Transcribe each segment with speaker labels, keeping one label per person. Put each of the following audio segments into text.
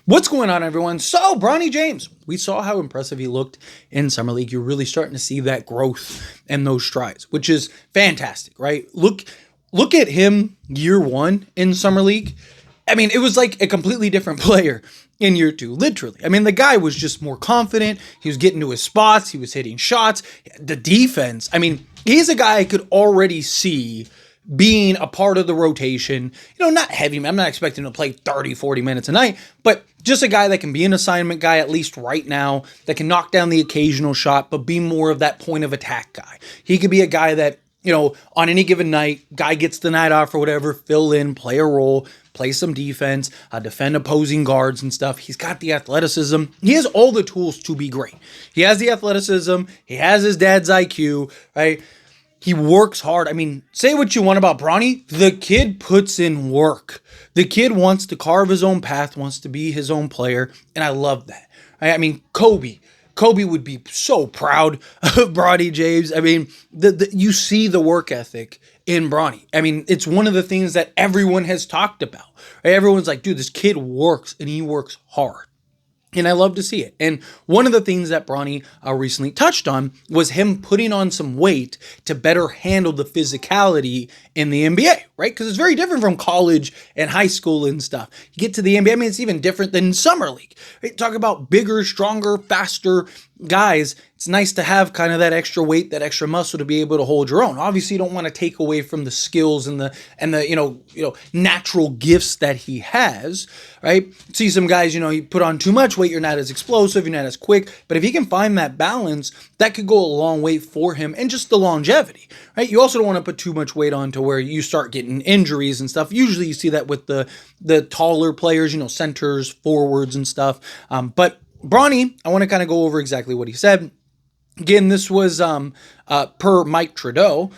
Speaker 1: What's going on, everyone? So, Bronny James, we saw how impressive he looked in Summer League. You're really starting to see that growth and those strides, which is fantastic, right? Look at him year one in Summer League. I mean, it was like a completely different player in year two, literally. I mean, the guy was just more confident. He was getting to his spots. He was hitting shots. The defense, I mean, he's a guy I could already see being a part of the rotation, not heavy. I'm not expecting him to play 30, 40 minutes a night, but just a guy that can be an assignment guy, at least right now, that can knock down the occasional shot, but be more of that point of attack guy. He could be a guy that, on any given night, guy gets the night off or whatever, fill in, play a role, play some defense, defend opposing guards and stuff. He's got the athleticism. He has all the tools to be great. He has the athleticism. He has his dad's IQ, right? He works hard. I mean, say what you want about Bronny. The kid puts in work. The kid wants to carve his own path, wants to be his own player, and I love that. I mean, Kobe would be so proud of Bronny James. I mean, you see the work ethic in Bronny. I mean, it's one of the things that everyone has talked about. Right? Everyone's like, dude, this kid works, and he works hard. And I love to see it. And one of the things that Bronny recently touched on was him putting on some weight to better handle the physicality in the NBA, right? Because it's very different from college and high school and stuff. You get to the NBA, I mean, it's even different than Summer League. Right? Talk about bigger, stronger, faster guys. It's nice to have kind of that extra weight, that extra muscle to be able to hold your own. Obviously, you don't want to take away from the skills and the natural gifts that he has, right? See some guys, you put on too much weight, you're not as explosive, you're not as quick. But if he can find that balance, that could go a long way for him and just the longevity, right? You also don't want to put too much weight on to where you start getting injuries and stuff. Usually you see that with the taller players, centers, forwards and stuff. But Bronny, I want to kind of go over exactly what he said. Again, this was per Mike Trudeau,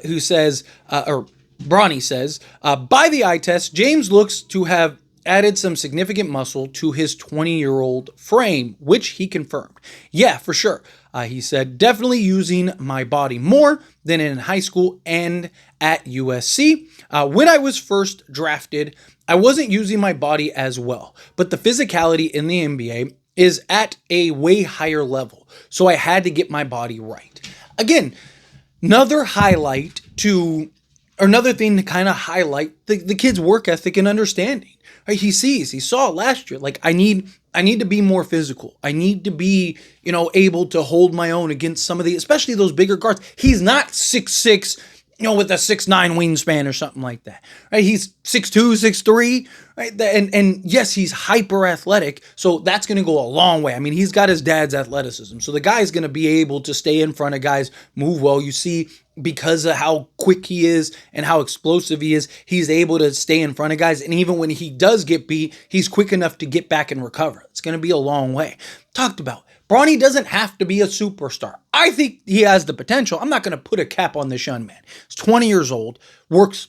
Speaker 1: who says, or Bronny says, by the eye test, James looks to have added some significant muscle to his 20-year-old frame, which he confirmed. Yeah, for sure. He said, definitely using my body more than in high school and at USC. When I was first drafted, I wasn't using my body as well, but the physicality in the NBA is at a way higher level. So I had to get my body right. Again, another thing to kind of highlight the kid's work ethic and understanding. Right? He saw it last year. Like, I need to be more physical. I need to be, able to hold my own against some of especially those bigger guards. He's not 6'6", with a 6'9" wingspan or something like that, right? He's 6'2", 6'3", right? And yes, he's hyper athletic, so that's going to go a long way. I mean, he's got his dad's athleticism, so the guy's going to be able to stay in front of guys, move well. You see, because of how quick he is and how explosive he is, he's able to stay in front of guys, and even when he does get beat, he's quick enough to get back and recover. It's going to be a long way. Talked about. Bronny doesn't have to be a superstar. I think he has the potential. I'm not going to put a cap on this young man. He's 20 years old, works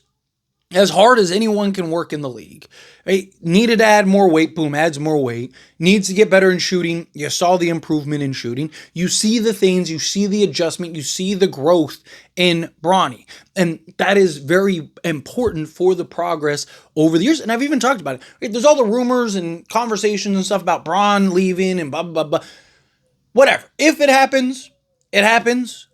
Speaker 1: as hard as anyone can work in the league. Right? Needed to add more weight, boom, adds more weight. Needs to get better in shooting. You saw the improvement in shooting. You see the things, you see the adjustment, you see the growth in Bronny. And that is very important for the progress over the years. And I've even talked about it. Right? There's all the rumors and conversations and stuff about Bron leaving and blah, blah, blah. Whatever. If it happens, it happens.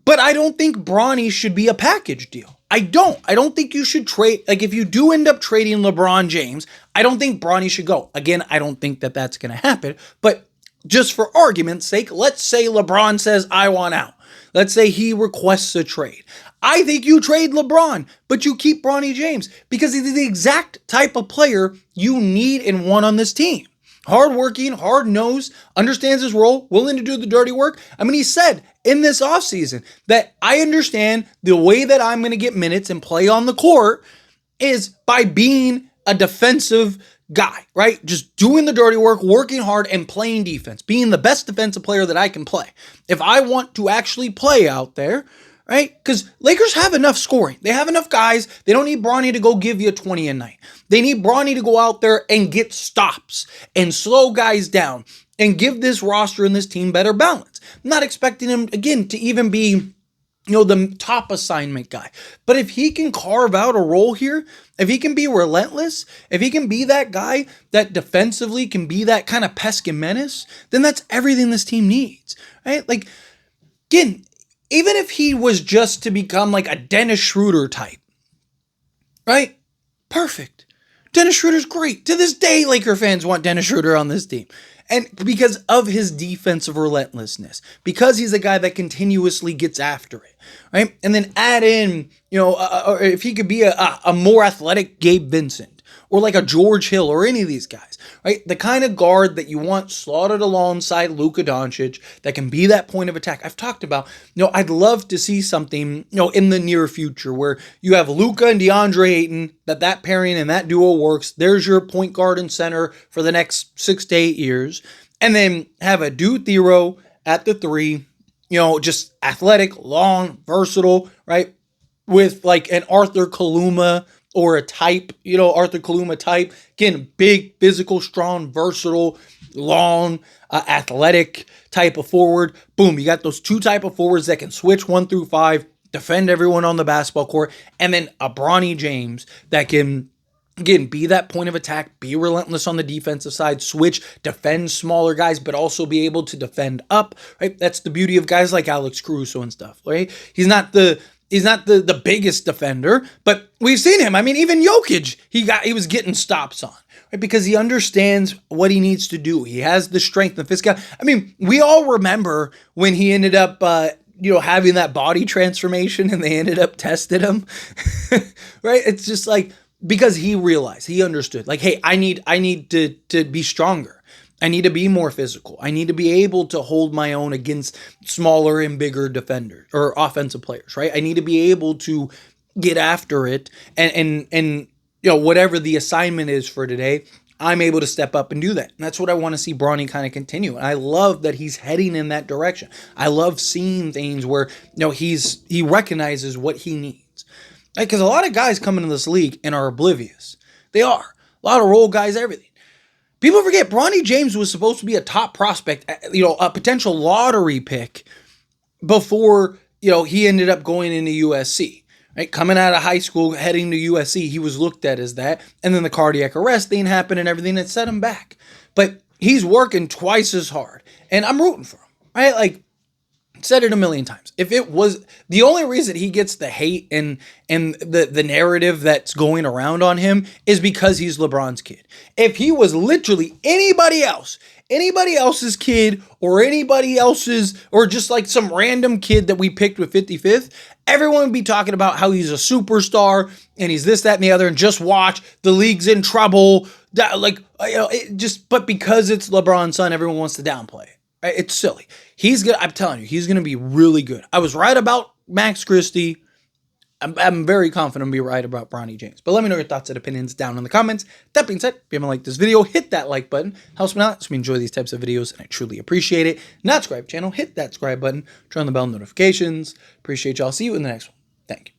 Speaker 1: But I don't think Bronny should be a package deal. I don't think you should trade. Like, if you do end up trading LeBron James, I don't think Bronny should go. Again, I don't think that that's going to happen. But just for argument's sake, let's say LeBron says, I want out. Let's say he requests a trade. I think you trade LeBron, but you keep Bronny James because he's the exact type of player you need and want on this team. Hardworking, hard-nosed, understands his role, willing to do the dirty work. I mean, he said in this offseason that I understand the way that I'm going to get minutes and play on the court is by being a defensive guy, right? Just doing the dirty work, working hard, and playing defense, being the best defensive player that I can play. If I want to actually play out there, right? Because Lakers have enough scoring. They have enough guys. They don't need Bronny to go give you 20 a night. They need Bronny to go out there and get stops and slow guys down and give this roster and this team better balance. I'm not expecting him, again, to even be the top assignment guy. But if he can carve out a role here, if he can be relentless, if he can be that guy that defensively can be that kind of pesky menace, then that's everything this team needs, right? Like, again, even if he was just to become like a Dennis Schroeder type, right? Perfect. Dennis Schroeder's great. To this day, Laker fans want Dennis Schroeder on this team. And because of his defensive relentlessness, because he's a guy that continuously gets after it, right? And then add in, or if he could be a more athletic Gabe Vincent or like a George Hill or any of these guys, right? The kind of guard that you want slotted alongside Luka Doncic that can be that point of attack. I've talked about, I'd love to see something, in the near future where you have Luka and DeAndre Ayton, that pairing and that duo works. There's your point guard and center for the next 6 to 8 years. And then have a Dude Thero at the 3, just athletic, long, versatile, right? With like an Arthur Kaluma or a type, Arthur Kaluma type. Again, big, physical, strong, versatile, long, athletic type of forward. Boom, you got those 2 type of forwards that can switch 1 through 5, defend everyone on the basketball court, and then a Bronny James that can, again, be that point of attack, be relentless on the defensive side, switch, defend smaller guys, but also be able to defend up, right? That's the beauty of guys like Alex Caruso and stuff, right? He's not the biggest defender, but we've seen him. I mean, even Jokic, he was getting stops on, right? Because he understands what he needs to do. He has the strength and physical. I mean, we all remember when he ended up, having that body transformation and they ended up testing him, right? It's just like, because he realized, he understood, like, hey, I need to be stronger. I need to be more physical. I need to be able to hold my own against smaller and bigger defenders or offensive players, right? I need to be able to get after it and whatever the assignment is for today, I'm able to step up and do that. And that's what I want to see Bronny kind of continue. And I love that he's heading in that direction. I love seeing things where, he recognizes what he needs. Because a lot of guys come into this league and are oblivious. They are. A lot of role guys, everything. People forget Bronny James was supposed to be a top prospect, a potential lottery pick before, he ended up going into USC. Right? Coming out of high school, heading to USC, he was looked at as that. And then the cardiac arrest thing happened and everything that set him back. But he's working twice as hard. And I'm rooting for him. Right? Like, said it a million times. If it was the only reason he gets the hate and the narrative that's going around on him is because he's LeBron's kid. If he was literally anybody else's kid or anybody else's, or just like some random kid that we picked with 55th, everyone would be talking about how he's a superstar and he's this, that, and the other, and just watch, the league's in trouble. But because it's LeBron's son, everyone wants to downplay it. It's silly. I'm telling you, he's going to be really good. I was right about Max Christie. I'm very confident I'll be right about Bronny James. But let me know your thoughts and opinions down in the comments. That being said, if you haven't liked this video, hit that like button. Helps me out. So we enjoy these types of videos, and I truly appreciate it. Not subscribe channel, hit that subscribe button. Turn on the bell notifications. Appreciate y'all. See you in the next one. Thank you.